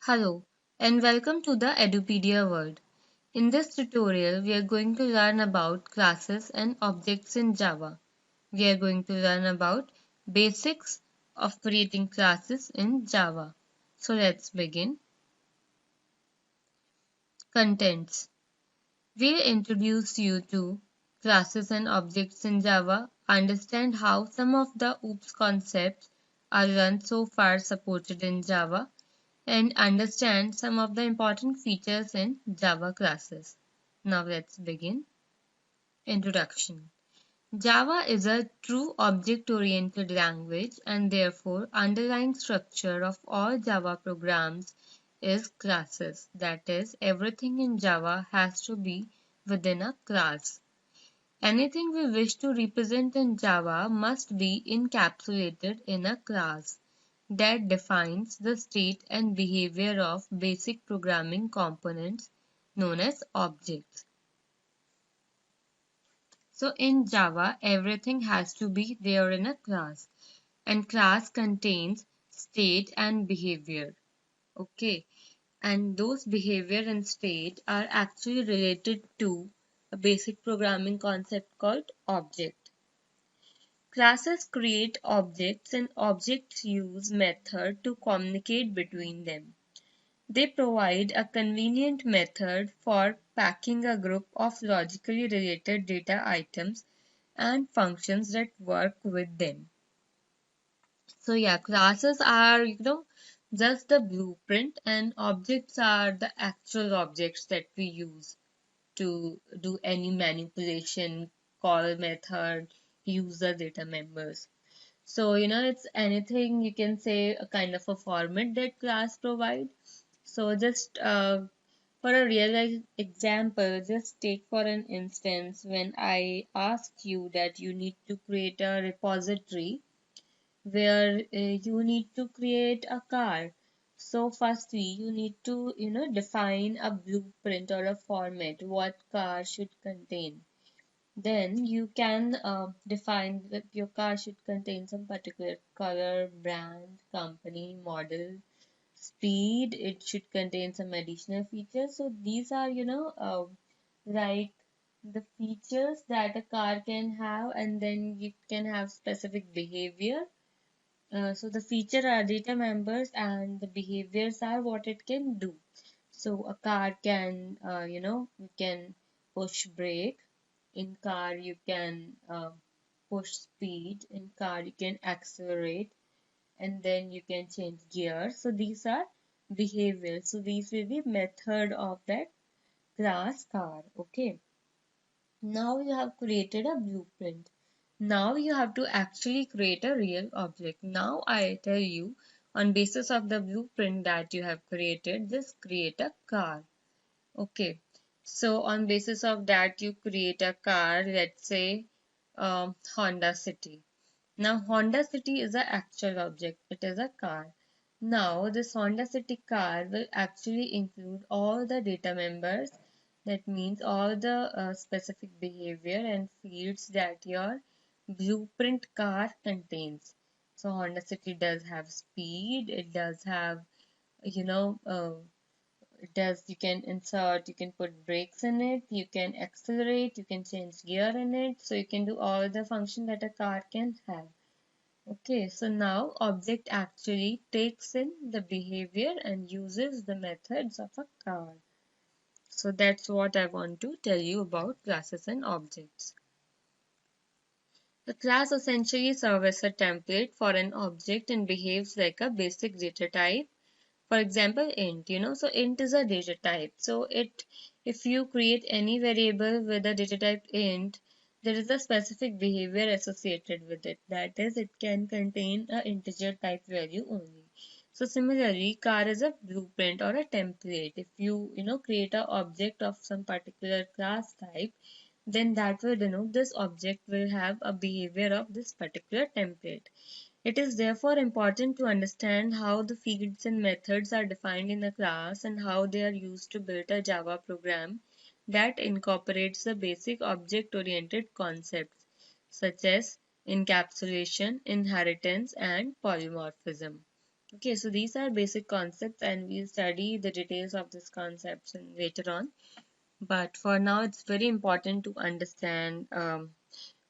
Hello and welcome to the Edupedia world. In this tutorial, we are going to learn about classes and objects in Java. We are going to learn about basics of creating classes in Java. So let's begin. Contents. We'll introduce you to classes and objects in Java, understand how some of the OOPS concepts are run so far supported in Java, and understand some of the important features in Java classes. Now let's begin. Introduction. Java is a true object-oriented language and therefore underlying structure of all Java programs is classes. That is, everything in Java has to be within a class. Anything we wish to represent in Java must be encapsulated in a class that defines the state and behavior of basic programming components known as objects. So in Java, everything has to be there in a class, and class contains state and behavior. Okay, and those behavior and state are actually related to a basic programming concept called object. Classes create objects and objects use method to communicate between them. They provide a convenient method for packing a group of logically related data items and functions that work with them. So yeah, classes are, just the blueprint and objects are the actual objects that we use to do any manipulation, call method, use the data members. So, it's anything you can say a kind of a format that class provide. So just for a real life example, just take for an instance when I ask you that you need to create a repository where you need to create a car. So firstly, you need to, define a blueprint or a format, what car should contain. Then you can define that your car should contain some particular color, brand, company, model, speed. It should contain some additional features. So these are, like the features that a car can have, and then you can have specific behavior. So the feature are data members and the behaviors are what it can do. So a car can, you can push brake. In car, you can push speed. In car, you can accelerate, and then you can change gear. So these are behaviors. So these will be method of that class car. Okay. Now you have created a blueprint. Now you have to actually create a real object. Now I tell you on basis of the blueprint that you have created, just create a car. Okay. So on basis of that you create a car, let's say Honda City. Now Honda City is an actual object. It is a car. Now this Honda City car will actually include all the data members. That means all the specific behavior and fields that your blueprint car contains. So Honda City does have speed. It does have, you know, it does, you can insert, you can put brakes in it, you can accelerate, you can change gear in it. So you can do all the function that a car can have. Okay, so now object actually takes in the behavior and uses the methods of a car. So that's what I want to tell you about classes and objects. The class essentially serves as a template for an object and behaves like a basic data type. For example, int, so int is a data type. So if you create any variable with a data type int, there is a specific behavior associated with it. That is, it can contain a integer type value only. So similarly, car is a blueprint or a template. If you, create an object of some particular class type, then that will denote this object will have a behavior of this particular template. It is therefore important to understand how the fields and methods are defined in a class and how they are used to build a Java program that incorporates the basic object-oriented concepts such as encapsulation, inheritance, and polymorphism. Okay, so these are basic concepts and we'll study the details of these concepts later on. But for now, it's very important to understand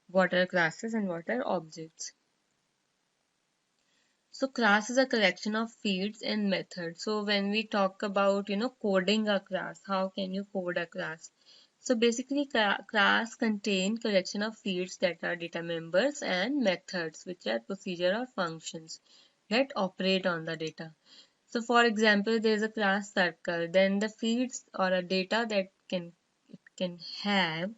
what are classes and what are objects. So class is a collection of fields and methods. So when we talk about, coding a class, how can you code a class? So basically class contain collection of fields that are data members and methods, which are procedure or functions that operate on the data. So for example, there is a class circle, then the fields or a data that it can have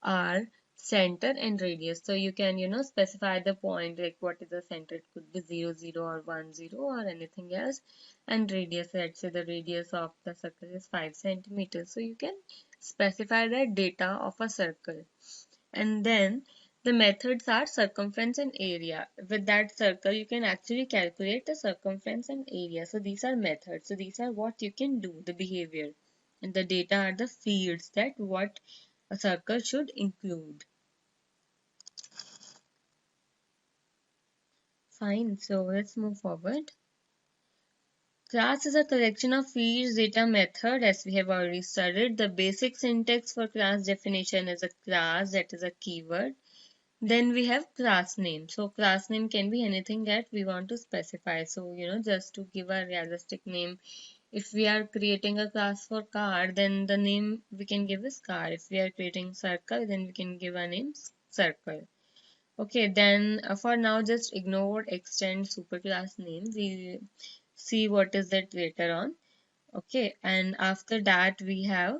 are center and radius. So you can, specify the point, like what is the center. It could be 0, 0 or 1, 0 or anything else. And radius, let's say the radius of the circle is 5 centimeters. So you can specify the data of a circle. And then the methods are circumference and area. With that circle, you can actually calculate the circumference and area. So these are methods. So these are what you can do, the behavior. And the data are the fields that what a circle should include. Fine, so let's move forward. Class is a collection of fields, data, method, as we have already studied. The basic syntax for class definition is a class, that is a keyword. Then we have class name. So class name can be anything that we want to specify. So, just to give a realistic name, if we are creating a class for car, then the name we can give is car. If we are creating circle, then we can give a name circle. Okay, then for now, just ignore extend superclass name. We'll see what is that later on. Okay, and after that we have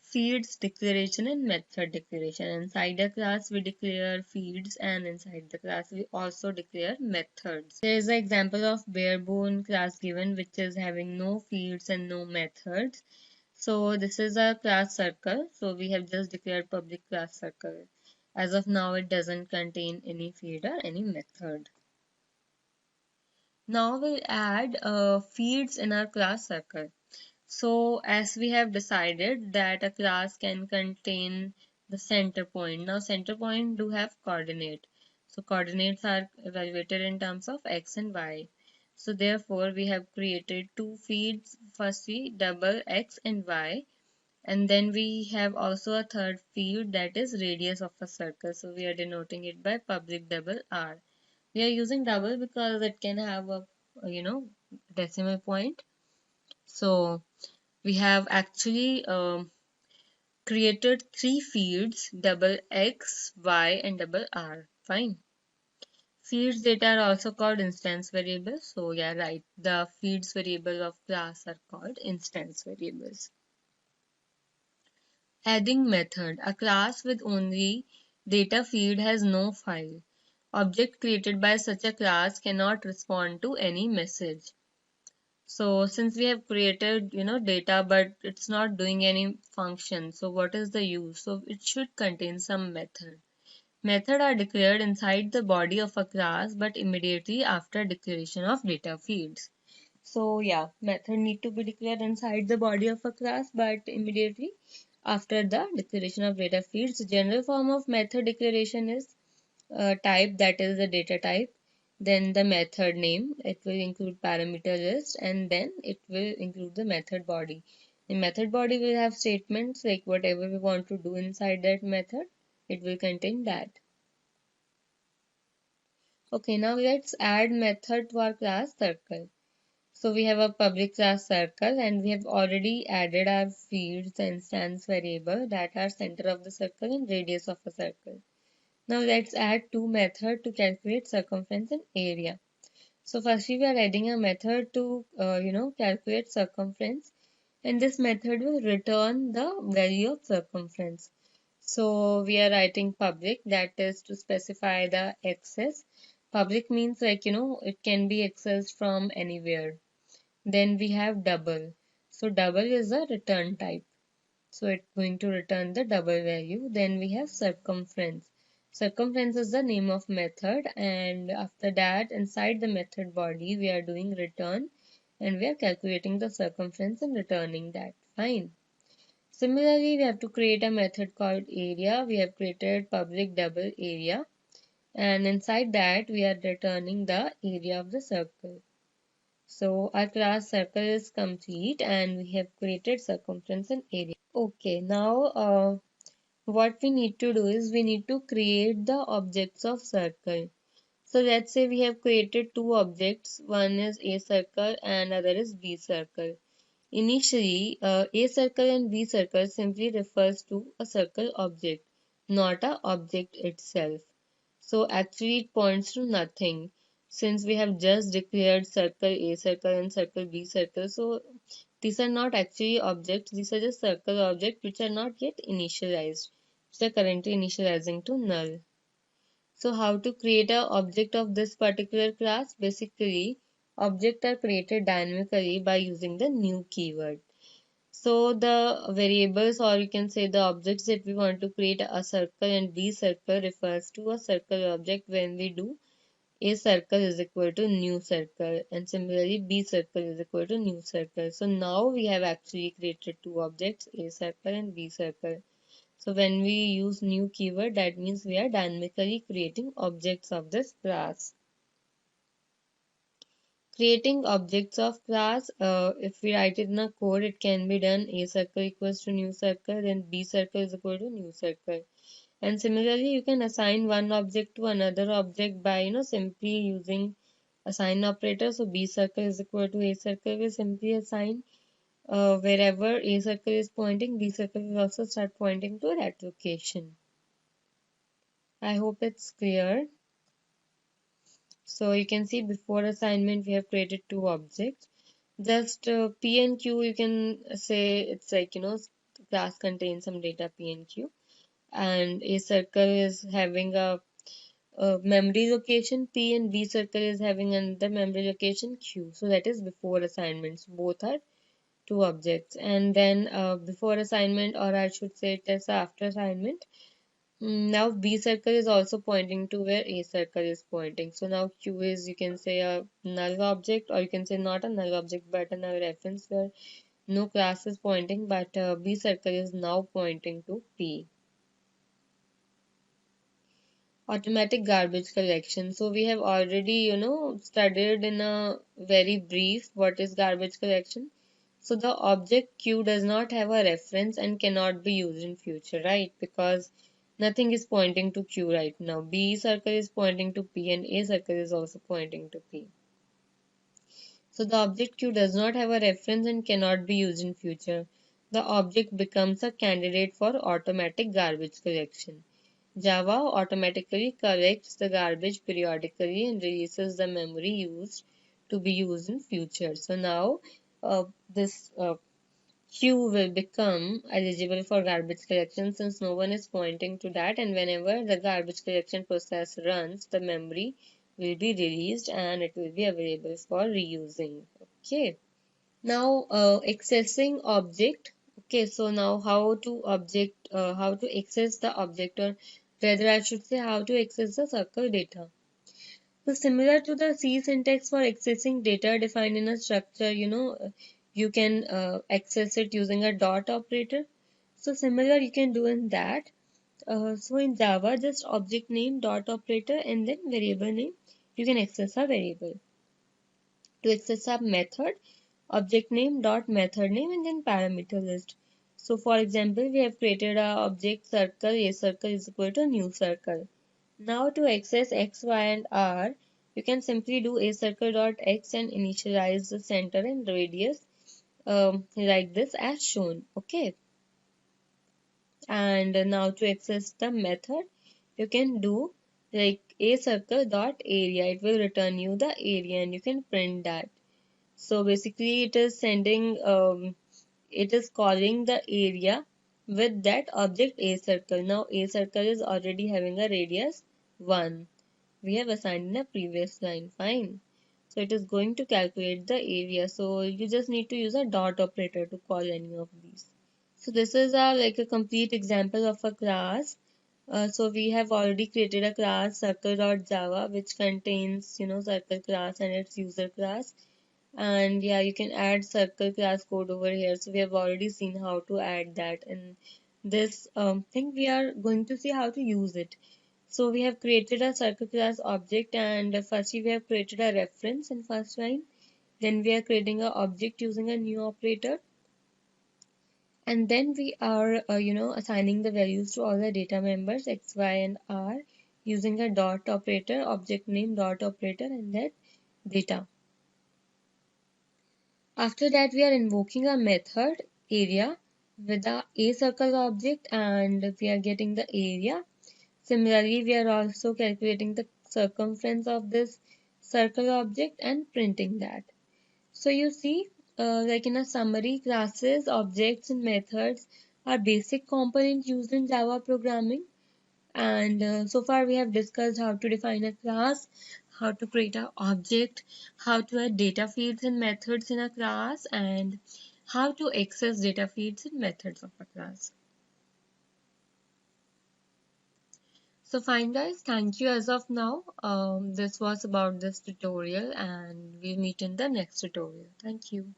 fields declaration and method declaration. Inside the class we declare fields and inside the class we also declare methods. There is an example of barebone class given which is having no fields and no methods. So this is a class circle. So we have just declared public class circle. As of now it doesn't contain any field or any method. Now we'll add fields in our class circle. So as we have decided that a class can contain the center point. Now center point do have coordinate. So coordinates are evaluated in terms of x and y. So therefore we have created two fields. Firstly double x and y. And then we have also a third field that is radius of a circle. So we are denoting it by public double r. We are using double because it can have a decimal point. So we have actually created three fields double x, y and double r. Fine. Fields data are also called instance variables. So yeah, right. The fields variable of class are called instance variables. Adding method. A class with only data field has no file. Object created by such a class cannot respond to any message. So since we have created, data, but it's not doing any function. So what is the use? So it should contain some method. Method are declared inside the body of a class, but immediately after declaration of data fields. So yeah, method need to be declared inside the body of a class, but immediately after the declaration of data fields. The general form of method declaration is type, that is the data type, then the method name, it will include parameter list, and then it will include the method body. The method body will have statements like whatever we want to do inside that method, it will contain that. Okay, now let's add method to our class circle. So we have a public class circle and we have already added our fields, the instance variable that are center of the circle and radius of a circle. Now let's add two methods to calculate circumference and area. So firstly we are adding a method to calculate circumference, and this method will return the value of circumference. So we are writing public, that is to specify the access. Public means like it can be accessed from anywhere. Then we have double. So double is a return type. So it's going to return the double value. Then we have circumference. Circumference is the name of method, and after that inside the method body we are doing return and we are calculating the circumference and returning that. Fine. Similarly, we have to create a method called area. We have created public double area, and inside that we are returning the area of the circle. So our class circle is complete and we have created circumference and area. Okay, now what we need to do is we need to create the objects of circle. So let's say we have created two objects, one is A circle and other is B circle. Initially, A circle and B circle simply refers to a circle object, not a object itself. So actually it points to nothing. Since we have just declared circle A circle and circle B circle, so these are not actually objects, these are just circle objects which are not yet initialized. Which are currently initializing to null. So how to create a object of this particular class? Basically, objects are created dynamically by using the new keyword. So the variables, or you can say the objects that we want to create, a circle and B circle refers to a circle object when we do A circle is equal to new circle, and similarly B circle is equal to new circle. So now we have actually created two objects, A circle and B circle. So when we use new keyword, that means we are dynamically creating objects of this class. Creating objects of class, if we write it in a code, it can be done A circle equals to new circle, then B circle is equal to new circle. And similarly, you can assign one object to another object by, simply using assign operator. So B circle is equal to A circle, we simply assign wherever A circle is pointing, B circle will also start pointing to that location. I hope it's clear. So you can see before assignment we have created two objects. Just P and Q, you can say it's like, the class contains some data P and Q. And A circle is having a memory location P and B circle is having another memory location Q. So that is before assignments. Both are two objects. And then before assignment, or I should say it as after assignment, now B circle is also pointing to where A circle is pointing. So now Q is, you can say, a null object, or you can say not a null object but a null reference where no class is pointing, but B circle is now pointing to P. Automatic garbage collection. So we have already, studied in a very brief what is garbage collection. So the object Q does not have a reference and cannot be used in future, right? Because nothing is pointing to Q right now. B circle is pointing to P and A circle is also pointing to P. So the object Q does not have a reference and cannot be used in future. The object becomes a candidate for automatic garbage collection. Java automatically collects the garbage periodically and releases the memory used to be used in future. So now this Q will become eligible for garbage collection since no one is pointing to that, and whenever the garbage collection process runs, the memory will be released and it will be available for reusing. Okay. Now accessing object. Okay, so now how to access the object, or rather I should say how to access the circle data. So similar to the C syntax for accessing data defined in a structure, you can access it using a dot operator. So similar you can do in that. So in Java, just object name dot operator and then variable name. You can access a variable. To access a method, object name dot method name and then parameter list. So for example, we have created a object circle, A circle is equal to new circle. Now to access x, y and r, you can simply do A circle dot x and initialize the center and radius like this as shown. Okay. And now to access the method, you can do like A circle dot area. It will return you the area and you can print that. So basically it is it is calling the area with that object A circle. Now A circle is already having a radius 1. We have assigned in a previous line. Fine. So it is going to calculate the area. So you just need to use a dot operator to call any of these. So this is like a complete example of a class. So we have already created a class circle.java which contains circle class and its user class. And yeah, you can add circle class code over here. So we have already seen how to add that, and this thing we are going to see how to use it. So we have created a circle class object, and firstly we have created a reference in first line, Then we are creating an object using a new operator. And then we are, assigning the values to all the data members x, y, and r using a dot operator, object name dot operator, and that data. After that, we are invoking a method area with the a circle object, and we are getting the area. Similarly, we are also calculating the circumference of this circle object and printing that. So you see, like in a summary, classes, objects, and methods are basic components used in Java programming. And so far we have discussed how to define a class, how to create an object, how to add data fields and methods in a class, and how to access data fields and methods of a class. So fine guys, thank you as of now. This was about this tutorial, and we'll meet in the next tutorial. Thank you.